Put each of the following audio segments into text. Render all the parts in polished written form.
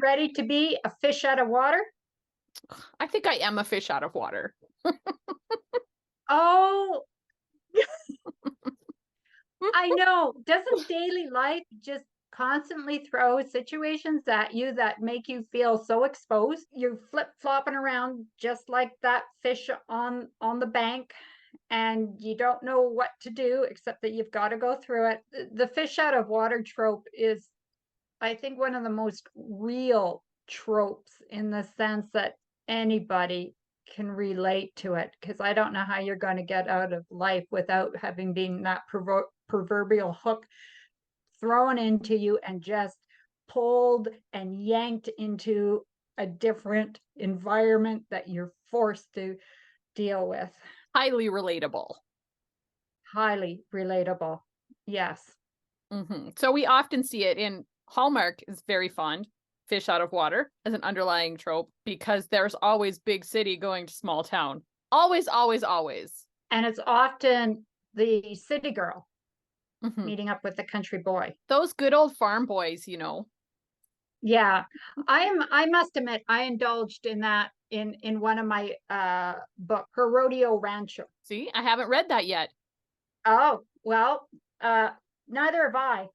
ready to be a fish out of water? I think I am a fish out of water. Oh, I know. Doesn't daily life just constantly throw situations at you that make you feel so exposed? You're flip-flopping around just like that fish on the bank, and you don't know what to do except that you've got to go through it. The fish out of water trope is, I think, one of the most real tropes in the sense that anybody can relate to it, because I don't know how you're going to get out of life without having been that proverbial hook thrown into you and just pulled and yanked into a different environment that you're forced to deal with. Highly relatable. Highly relatable. Yes. So we often see it in Hallmark is very fond fish out of water as an underlying trope because there's always big city going to small town. Always, always, always. And it's often the city girl meeting up with the country boy. Those good old farm boys, you know. Yeah. I must admit I indulged in that in one of my book, Her Rodeo Rancho. See, I haven't read that yet. Oh, well, neither have I.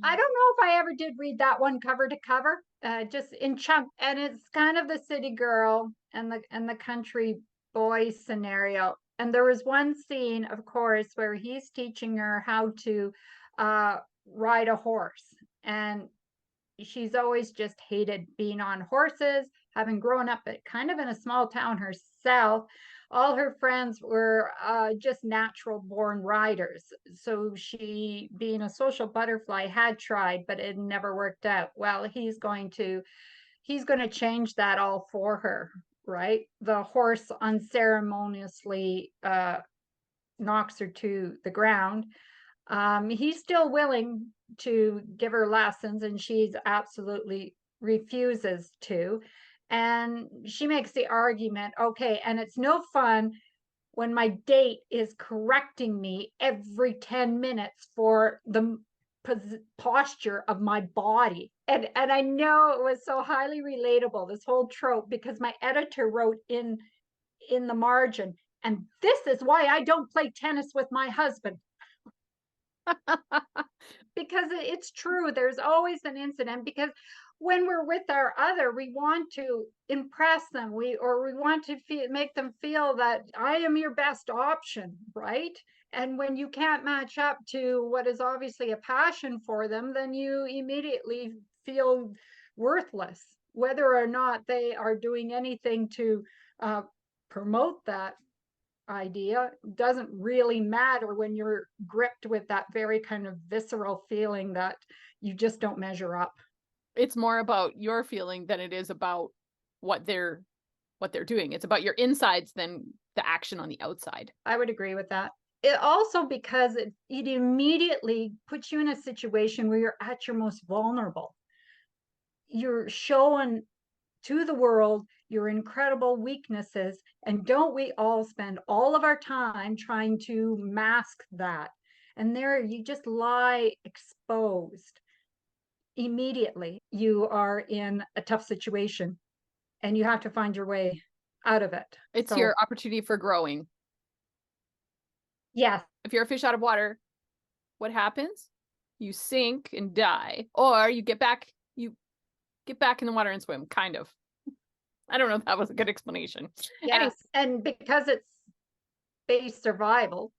I don't know if I ever did read that one cover to cover, just in chunk. And it's kind of the city girl and the country boy scenario. And there was one scene, of course, where he's teaching her how to ride a horse. And she's always just hated being on horses, having grown up kind of in a small town herself. All her friends were just natural born riders. So she, being a social butterfly, had tried, but it never worked out. Well, he's going to change that all for her, right? The horse unceremoniously knocks her to the ground. He's still willing to give her lessons, and she's absolutely refuses to. And she makes the argument, okay, and it's no fun when my date is correcting me every 10 minutes for the posture of my body. And I know it was so highly relatable, this whole trope, because my editor wrote in the margin, and this is why I don't play tennis with my husband. Because it's true, there's always an incident, because when we're with our other, we want to impress them, we want to make them feel that I am your best option, right? And when you can't match up to what is obviously a passion for them, then you immediately feel worthless, whether or not they are doing anything to promote that idea. Doesn't really matter when you're gripped with that very kind of visceral feeling that you just don't measure up. It's more about your feeling than it is about what they're doing. It's about your insides than the action on the outside. I would agree with that. It also, because it immediately puts you in a situation where you're at your most vulnerable. You're showing to the world your incredible weaknesses. And don't we all spend all of our time trying to mask that? And there you just lie exposed. Immediately, you are in a tough situation and you have to find your way out of it. It's So, your opportunity for growing. yes. If you're a fish out of water, what happens? You sink and die, or you get back in the water and swim, kind of. I don't know if that was a good explanation. Yes. Anyway. And because it's base survival,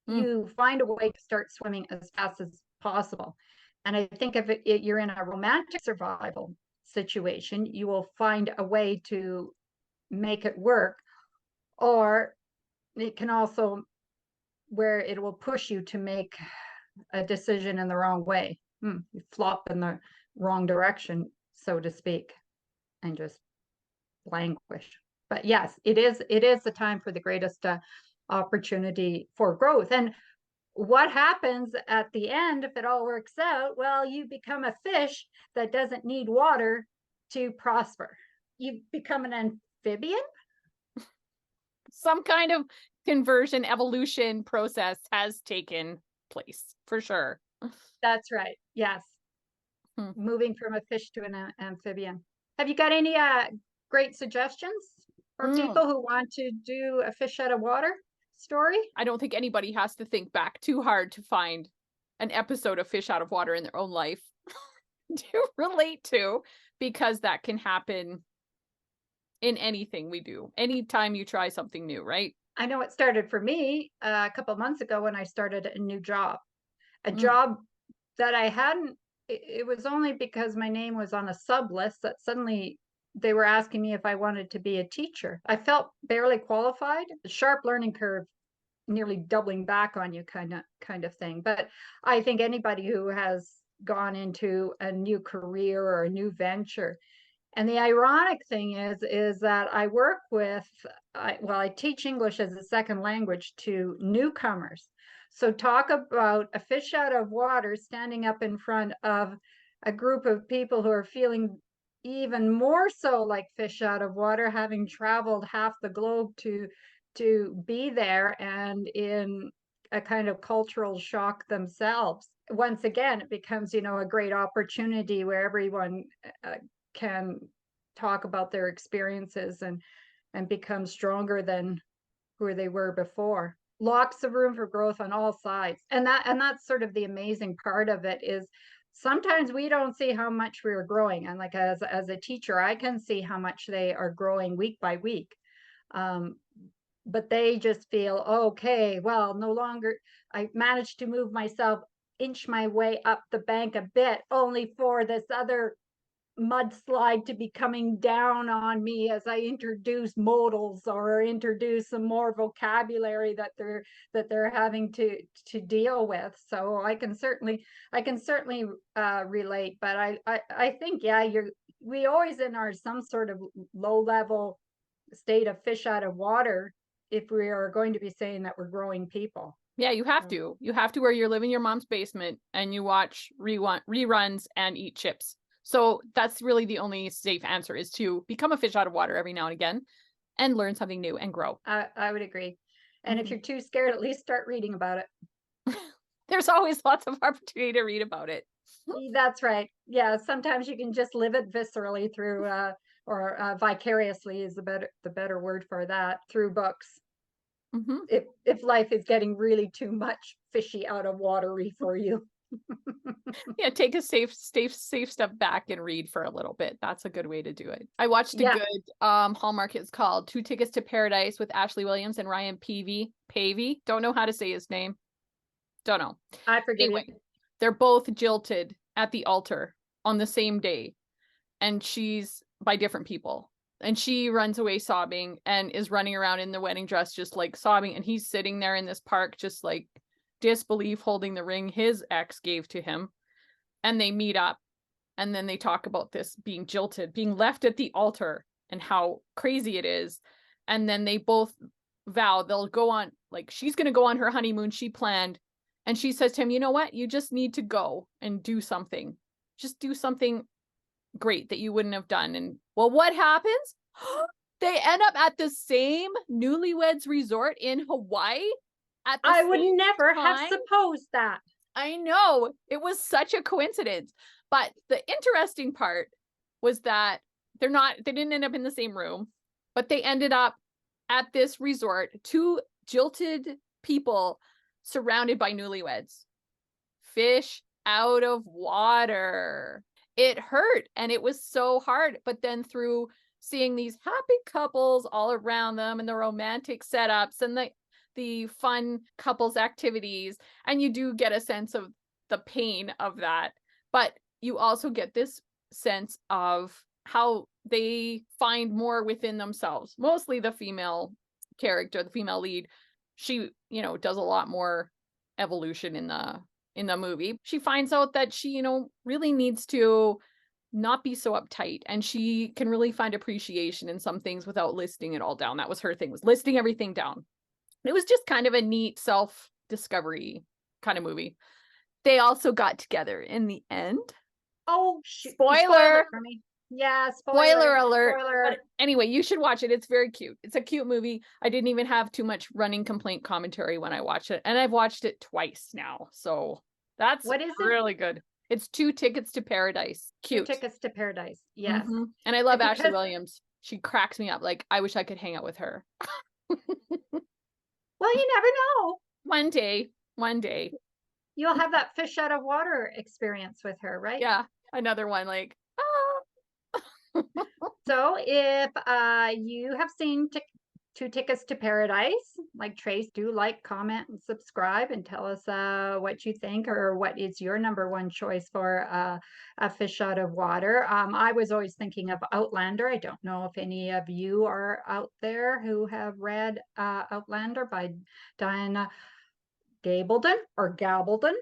you find a way to start swimming as fast as possible. And I think if you're in a romantic survival situation, you will find a way to make it work. Or it can also, where it will push you to make a decision in the wrong way. You flop in the wrong direction, so to speak, and just languish. But yes, it is the time for the greatest opportunity for growth. And what happens at the end, if it all works out? Well, you become a fish that doesn't need water to prosper. You become an amphibian. Some kind of conversion evolution process has taken place for sure. That's right. Yes. moving from a fish to an amphibian. Have you got any great suggestions for Mm. people who want to do a fish out of water story? I don't think anybody has to think back too hard to find an episode of Fish Out of Water in their own life to relate to, because that can happen in anything we do. Anytime you try something new, right? I know it started for me a couple of months ago when I started a new job, a Mm. job that I hadn't. It was only because my name was on a sub list that suddenly they were asking me if I wanted to be a teacher. I felt barely qualified, a sharp learning curve, nearly doubling back on you kind of thing. But I think anybody who has gone into a new career or a new venture, and the ironic thing is that I work with, I teach English as a second language to newcomers. So talk about a fish out of water standing up in front of a group of people who are feeling even more so like fish out of water, having traveled half the globe to be there and in a kind of cultural shock themselves. Once again, it becomes, a great opportunity where everyone can talk about their experiences and become stronger than who they were before. Lots of room for growth on all sides. And that's sort of the amazing part of it is sometimes we don't see how much we're growing. And like as a teacher, I can see how much they are growing week by week. But they just feel, okay, well, no longer I managed to move myself, inch my way up the bank a bit, only for this other mudslide to be coming down on me as I introduce modals or introduce some more vocabulary that they're having to deal with. So I can certainly relate. But I think, yeah, we always in our some sort of low level state of fish out of water if we are going to be saying that we're growing people. Yeah, you have to. You have to, where you live in your mom's basement and you watch reruns and eat chips. So that's really the only safe answer, is to become a fish out of water every now and again and learn something new and grow. I would agree. And if you're too scared, at least start reading about it. There's always lots of opportunity to read about it. That's right. Yeah, sometimes you can just live it viscerally through or vicariously is the better word for that, through books. If life is getting really too much fishy out of watery for you. Yeah, take a safe step back and read for a little bit. That's a good way to do it. I watched a good Hallmark. It's called Two Tickets to Paradise with Ashley Williams and Ryan Pavey. Don't know how to say his name. Don't know. I forget anyway, it. They're both jilted at the altar on the same day, and she's by different people. And she runs away sobbing and is running around in the wedding dress, just like sobbing. And he's sitting there in this park, just like disbelief, holding the ring his ex gave to him. And they meet up, and then they talk about this being jilted, being left at the altar, and how crazy it is. And then they both vow they'll go on, like, she's going to go on her honeymoon she planned. And she says to him, you know what? You just need to go and do something. Just do something great that you wouldn't have done. And well, what happens? They end up at the same newlyweds resort in Hawaii at the I would same never have time. supposed that. I know, it was such a coincidence. But the interesting part was that they didn't end up in the same room, but they ended up at this resort, two jilted people surrounded by newlyweds. Fish out of water. It hurt, and it was so hard. But then through seeing these happy couples all around them and the romantic setups and the fun couples activities, and you do get a sense of the pain of that, but you also get this sense of how they find more within themselves. Mostly the female character, the female lead, she, does a lot more evolution in the movie. She finds out that she, really needs to not be so uptight, and she can really find appreciation in some things without listing it all down. That was her thing, was listing everything down. It was just kind of a neat self-discovery kind of movie. They also got together in the end. Oh, shoot. Spoiler for me. Yeah, spoiler alert. Spoiler. But anyway, you should watch it. It's very cute. It's a cute movie. I didn't even have too much running complaint commentary when I watched it, and I've watched it twice now. So that's what is really good. It's 2 Tickets to Paradise. Two Cute. Tickets to Paradise. Yes. And I love Ashley Because- Williams. She cracks me up. Like, I wish I could hang out with her. Well, you never know. One day. You'll have that fish out of water experience with her, right? Yeah. Another one, like, ah. So if you have seen Two Tickets to Paradise, like Trace, do like, comment, and subscribe, and tell us what you think, or what is your number one choice for a fish out of water. I was always thinking of Outlander. I don't know if any of you are out there who have read Outlander by Diana Gabaldon or Gabaldon.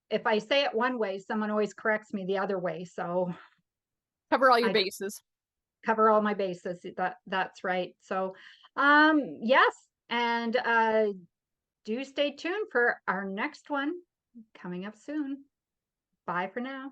If I say it one way, someone always corrects me the other way. So Cover all your bases. Cover all my bases. That's right. So yes, and do stay tuned for our next one coming up soon. Bye for now.